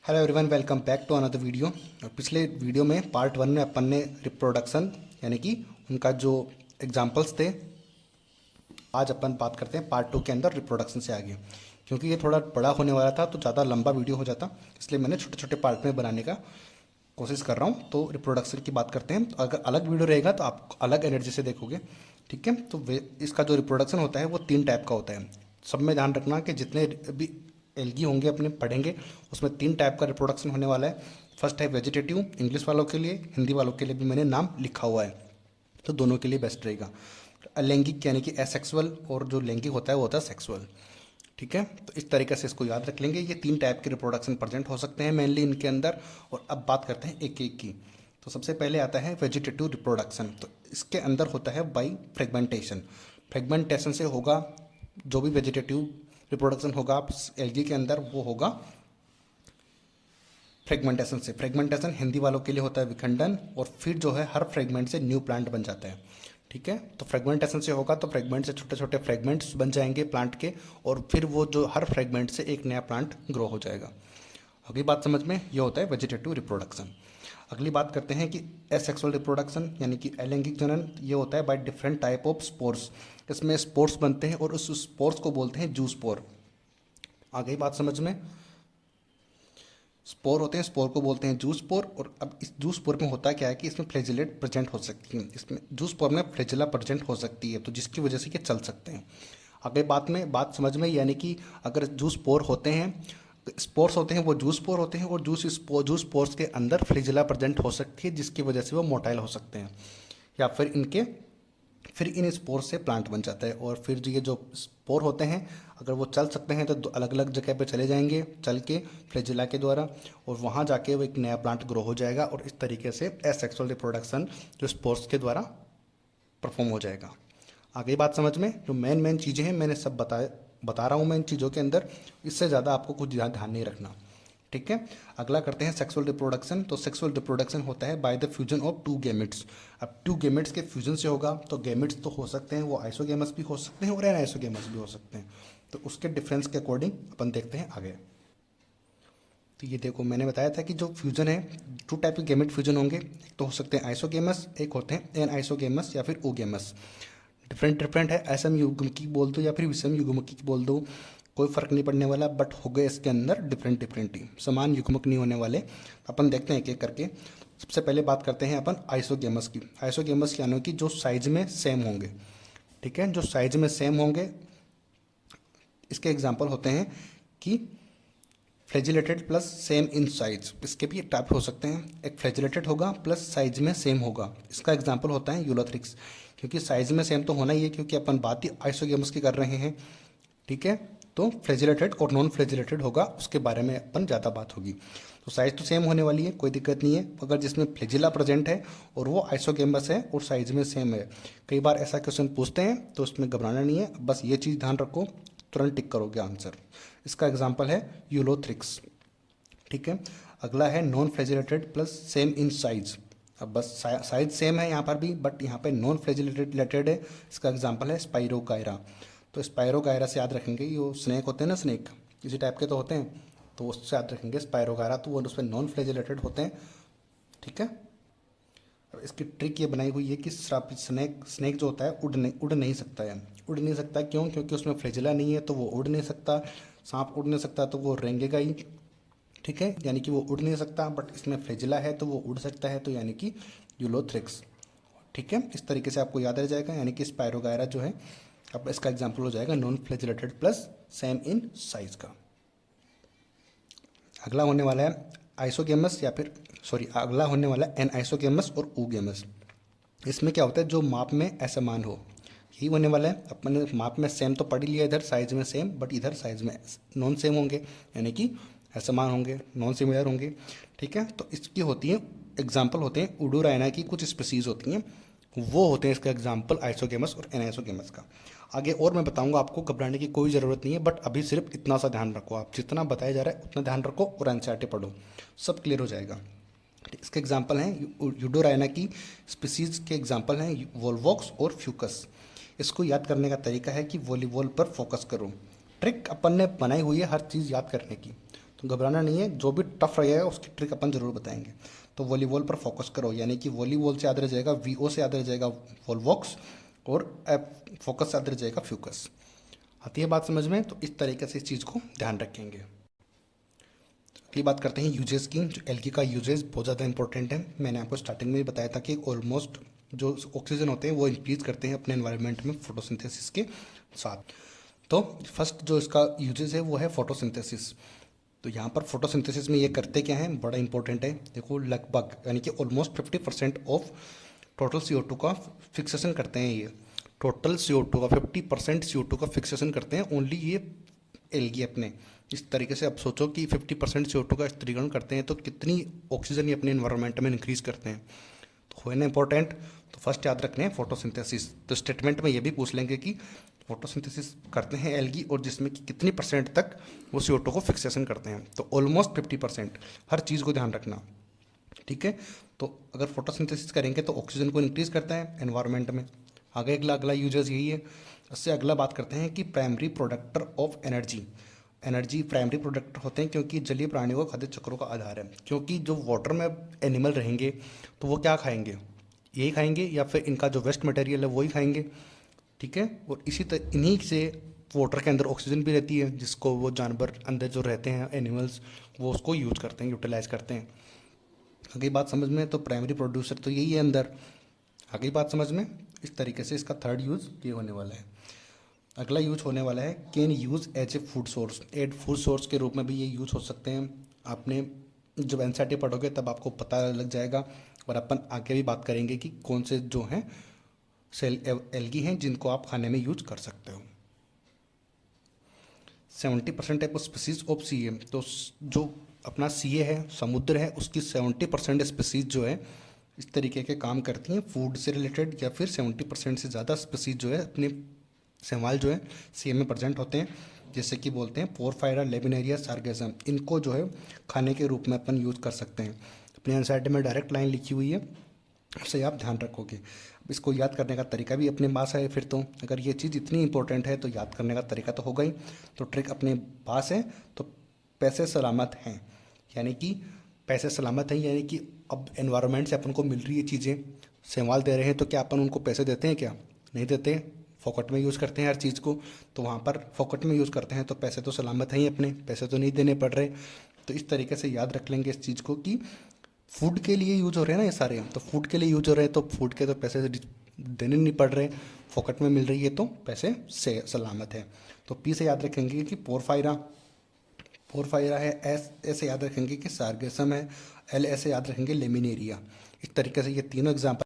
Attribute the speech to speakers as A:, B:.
A: Hello everyone, welcome back to another video. और पिछले video में पार्ट 1 में अपन ने रिप्रोडक्शन यानी कि उनका जो एग्जांपल्स थे, आज अपन बात करते हैं पार्ट 2 के अंदर रिप्रोडक्शन से आगे। क्योंकि ये थोड़ा बड़ा होने वाला था तो ज़्यादा लंबा वीडियो हो जाता, इसलिए मैंने छोटे छोटे पार्ट में बनाने का कोशिश कर रहा हूँ। तो रिप्रोडक्शन की बात करते हैं। तो अगर अलग वीडियो रहेगा तो आप अलग एनर्जी से देखोगे, ठीक है। तो इसका जो रिप्रोडक्शन होता है वो 3 टाइप का होता है। सब में ध्यान रखना कि जितने भी एल्गी होंगे अपने पढ़ेंगे उसमें 3 टाइप का रिप्रोडक्शन होने वाला है। फर्स्ट है वेजिटेटिव, इंग्लिश वालों के लिए, हिंदी वालों के लिए भी मैंने नाम लिखा हुआ है, तो दोनों के लिए बेस्ट रहेगा। अलैंगिक यानी कि एसेक्सुअल, और जो लैंगिक होता है वो होता है सेक्सुअल, ठीक है। तो इस तरीके से इसको याद रख लेंगे। ये 3 टाइप के रिप्रोडक्शन प्रेजेंट हो सकते हैं मेनली इनके अंदर। और अब बात करते हैं एक एक की। तो सबसे पहले आता है वेजिटेटिव रिप्रोडक्शन। तो इसके अंदर होता है बाई फ्रेगमेंटेशन। फ्रेगमेंटेशन से होगा जो भी वेजिटेटिव रिप्रोडक्शन होगा एल्गी के अंदर, वो होगा फ्रेगमेंटेशन से। फ्रेगमेंटेशन हिंदी वालों के लिए होता है विखंडन, और फिर जो है हर फ्रेगमेंट से न्यू प्लांट बन जाता है, ठीक है। तो फ्रेगमेंटेशन से होगा तो फ्रेगमेंट से छोटे छोटे फ्रेगमेंट्स बन जाएंगे प्लांट के, और फिर वो जो हर फ्रेगमेंट से एक नया प्लांट ग्रो हो जाएगा। अगली बात समझ में, ये होता है वेजिटेटिव रिप्रोडक्शन। अगली बात करते हैं कि एसेक्सुअल रिप्रोडक्शन यानी कि अलैंगिक जनन। ये होता है by different type of spores. इसमें स्पोर्स बनते हैं और उस स्पोर्स को बोलते हैं जूस्पोर। आ गई बात समझ में। स्पोर होते हैं, स्पोर को बोलते हैं जूस स्पोर। और अब इस जूस स्पोर में होता क्या है कि इसमें फ्लैजिलेट प्रेजेंट हो सकती है। इसमें जूस स्पोर में फ्लैजिला प्रेजेंट हो सकती है, तो जिसकी वजह से ये चल सकते हैं। आगे बात समझ में, यानी कि अगर जूस स्पोर होते हैं, स्पोर्स होते हैं, वो जूस स्पोर होते हैं, और जूस स्पोर्स के अंदर फ्लैजिला प्रेजेंट हो सकती है, जिसकी वजह से वो मोटाइल हो सकते हैं, या फिर इन स्पोर से प्लांट बन जाता है। और फिर ये जो स्पोर होते हैं अगर वो चल सकते हैं तो अलग अलग जगह पे चले जाएंगे चल के फ्लैजिला के द्वारा, और वहाँ जाके वो एक नया प्लांट ग्रो हो जाएगा। और इस तरीके से एसेक्सुअल रिप्रोडक्शन जो स्पोर्स के द्वारा परफॉर्म हो जाएगा। आगे बात समझ में। जो मेन चीज़ें हैं मैंने सब बता रहा हूँ मैं इन चीज़ों के अंदर, इससे ज़्यादा आपको कुछ ध्यान नहीं रखना, ठीक है। अगला करते हैं सेक्सुअल रिप्रोडक्शन। तो सेक्सुअल रिप्रोडक्शन होता है by the fusion of 2 gametes. अब 2 गैमेट्स के फ्यूजन से होगा, तो गैमेट्स तो हो सकते हैं वो आइसोगेमस भी हो सकते हैं और एनाइसोगेमस भी हो सकते हैं। तो उसके डिफरेंस के अकॉर्डिंग अपन देखते हैं आगे। तो ये देखो, मैंने बताया था कि जो फ्यूजन है 2 टाइप के गैमेट फ्यूजन होंगे। एक तो हो सकते हैं आइसोगेमस, एक होते हैं एनाइसोगेमस या फिर ओगेमस। डिफरेंट है, असम युग्मकी बोल दो या फिर विषम युग्मकी बोल दो, कोई फर्क नहीं पड़ने वाला। बट हो गए इसके अंदर डिफरेंट ही, समान युग्मक नहीं होने वाले। अपन देखते हैं एक एक करके। सबसे पहले बात करते हैं अपन आइसोगेमस की। आइसोगेमस यानी कि जो साइज में सेम होंगे, ठीक है, जो साइज में सेम होंगे। इसके एग्जाम्पल होते हैं कि flagellated plus same in size. इसके भी टाइप हो सकते हैं। एक फ्लैजिलेटेड होगा प्लस साइज में सेम होगा, इसका एग्जाम्पल होता है यूलोथ्रिक्स। क्योंकि साइज में सेम तो होना ही है, क्योंकि अपन बात ही आइसोगेमस की कर रहे हैं, ठीक है। तो फ्लैजिलेटेड और नॉन फ्लैजिलेटेड होगा, उसके बारे में अपन ज़्यादा बात होगी। तो साइज तो सेम होने वाली है, कोई दिक्कत नहीं है। अगर जिसमें फ्लैजिला प्रेजेंट है और वो आइसोगेमस है और साइज में सेम है, कई बार ऐसा क्वेश्चन पूछते हैं, तो उसमें घबराना नहीं है। बस ये चीज़ ध्यान रखो, तुरंत टिक करोगे आंसर। इसका एग्जाम्पल है यूलोथ्रिक्स, ठीक है। अगला है non flagellated plus same in size. अब बस साइज सेम है यहाँ पर भी, बट यहाँ पे नॉन फ्लैजिलेटेड है। इसका एग्जांपल है स्पाइरोगायरा। तो स्पाइरोगायरा से याद रखेंगे, ये स्नेक होते हैं ना, स्नेक इसी टाइप के तो होते हैं, तो उससे याद रखेंगे स्पाइरोगायरा, तो वो उसमें नॉन फ्लैजिलेटेड होते हैं, ठीक है। अब इसकी ट्रिक ये बनाई हुई है कि स्नेक जो होता है उड़ नहीं सकता है। उड़ नहीं सकता क्यों? क्योंकि उसमें फ्लैजिला नहीं है, तो वो उड़ नहीं सकता। सांप उड़ नहीं सकता तो वो रेंगेगा ही, ठीक है, यानी कि वो उड़ नहीं सकता। बट इसमें फ्लैजिला है तो वो उड़ सकता है, तो यानी कि यूलोथ्रिक्स, ठीक है। इस तरीके से आपको याद रह जाएगा, यानी कि स्पाइरोगायरा जो है अब इसका एग्जाम्पल हो जाएगा non flagellated plus same in size का। अगला होने वाला है आइसोगेमस या फिर अगला होने वाला है एनाइसोगेमस और ooगेमस। इसमें क्या होता है, जो माप में असमान हो, यही होने वाला है। अपने माप में सेम तो पढ़ ही लिया, इधर साइज में सेम, बट इधर साइज में नॉन सेम होंगे, यानी कि असमान होंगे, नॉन सिमिलर होंगे, ठीक है। तो इसकी होती है एग्जाम्पल होते हैं उडुरायना की कुछ स्पीसीज होती हैं, वो होते हैं इसका एग्जाम्पल आइसोगेमस और एनाइसोगेमस का। आगे और मैं बताऊंगा, आपको घबराने की कोई ज़रूरत नहीं है, बट अभी सिर्फ इतना सा ध्यान रखो। आप जितना बताया जा रहा है उतना ध्यान रखो और एनसीईआरटी पढ़ो, सब क्लियर हो जाएगा। इसके एग्जाम्पल हैं यूडोरायना की स्पीसीज के एग्जाम्पल हैं वोल्वॉक्स और फ्यूकस। इसको याद करने का तरीका है कि वॉलीबॉल पर फोकस करो। ट्रिक अपन ने बनाई हुई है हर चीज़ याद करने की, तो घबराना नहीं है, जो भी टफ रहेगा उसकी ट्रिक अपन ज़रूर बताएंगे। तो वॉलीबॉल पर फोकस करो, यानी कि वॉलीबॉल से याद रह जाएगा VO से याद रह जाएगा वॉलवॉक्स, और फोकस से याद रह जाएगा फ्यूकस। आती है बात समझ में? तो इस तरीके से इस चीज़ को ध्यान रखेंगे। अगली बात करते हैं यूजेस की। जो एल्गी का यूजेस बहुत ज़्यादा इंपॉर्टेंट है। मैंने आपको स्टार्टिंग में भी बताया था कि ऑलमोस्ट जो ऑक्सीजन होते हैं वो इंक्रीज करते हैं अपने एनवायरनमेंट में फोटोसिंथेसिस के साथ। तो फर्स्ट जो इसका यूजेस है वो है फोटोसिंथेसिस। तो यहाँ पर फोटोसिंथेसिस में ये करते क्या हैं, बड़ा इंपॉर्टेंट है। देखो लगभग यानी कि ऑलमोस्ट 50% ऑफ टोटल CO2 का फिक्सेशन करते हैं ये। टोटल CO2 का 50% CO2 का फिक्सेशन करते हैं ओनली ये एल्गी अपने। इस तरीके से आप सोचो कि 50% CO2 का स्थिरीकरण करते हैं तो कितनी ऑक्सीजन ये अपने इन्वायरमेंट में इंक्रीज करते हैं। तो हुए ना इंपॉर्टेंट। तो फर्स्ट याद रखने हैं फोटोसिंथेसिस। तो स्टेटमेंट में ये भी पूछ लेंगे कि फोटोसिंथेसिस करते हैं एल्गी, और जिसमें कि कितनी % तक वो CO2 को फिक्सेशन करते हैं। तो ऑलमोस्ट 50%। हर चीज़ को ध्यान रखना, ठीक है। तो अगर फोटोसिंथेसिस करेंगे तो ऑक्सीजन को इंक्रीज करता है एनवायरनमेंट में। आगे अगला यूजेस यही है। इससे अगला बात करते हैं कि primary producer of energy. Energy primary producer होते हैं क्योंकि जलीय प्राणियों का खाद्य चक्रों का आधार है। क्योंकि जो वाटर में एनिमल रहेंगे तो वो क्या खाएंगे, यही खाएंगे या फिर इनका जो वेस्ट मटेरियल है वही खाएंगे, ठीक है। और इन्हीं से वाटर के अंदर ऑक्सीजन भी रहती है, जिसको वो जानवर अंदर जो रहते हैं एनिमल्स वो उसको यूज करते हैं, यूटिलाइज करते हैं। आगे बात समझ में? तो प्राइमरी प्रोड्यूसर तो यही है अंदर। आगे बात समझ में? इस तरीके से इसका थर्ड यूज़ ये होने वाला है। अगला यूज होने वाला है can use as a food source. एड फूड सोर्स के रूप में भी ये यूज हो सकते हैं। आपने जब NCERT पढ़ोगे तब आपको पता लग जाएगा, और अपन आगे भी बात करेंगे कि कौन से जो हैं सेल एल्गी हैं जिनको आप खाने में यूज कर सकते हो। 70% टाइप ऑफ स्पीसीज ऑफ सी। तो जो अपना सी है, समुद्र है, उसकी 70% स्पीसीज जो है इस तरीके के काम करती हैं फूड से रिलेटेड, या फिर 70% से ज़्यादा स्पीसीज जो है अपने शैवाल जो है सी में प्रेजेंट होते हैं। जैसे कि बोलते हैं पोरफायरा, लेमिनेरिया, सार्गेसम। इनको जो है खाने के रूप में अपन यूज़ कर सकते हैं। अपने NCERT में डायरेक्ट लाइन लिखी हुई है, उससे आप ध्यान रखोगे। अब इसको याद करने का तरीका भी अपने पास है। फिर तो अगर ये चीज़ इतनी इंपॉर्टेंट है तो याद करने का तरीका तो होगा ही। तो ट्रिक अपने पास है। तो पैसे सलामत हैं, यानी कि पैसे सलामत हैं, यानी कि अब एनवायरनमेंट से अपन को मिल रही है चीज़ें, शैवाल दे रहे हैं, तो क्या अपन उनको पैसे देते हैं? क्या नहीं देते, फोकट में यूज़ करते हैं हर चीज़ को। तो वहाँ पर फोकट में यूज़ करते हैं तो पैसे तो सलामत हैं ही, अपने पैसे तो नहीं देने पड़ रहे। तो इस तरीके से याद रख लेंगे इस चीज़ को कि फूड के लिए यूज हो रहे हैं ना ये सारे, तो फूड के लिए यूज हो रहे हैं तो फूड के तो पैसे देने नहीं पड़ रहे, फोकट में मिल रही है तो पैसे से सलामत है। तो पी से याद रखेंगे कि पोरफायरा, पोरफायरा है। एस ऐसे याद रखेंगे कि सार्गेसम है। एल ऐसे याद रखेंगे लेमिनेरिया। इस तरीके से ये तीनों एग्जाम्पल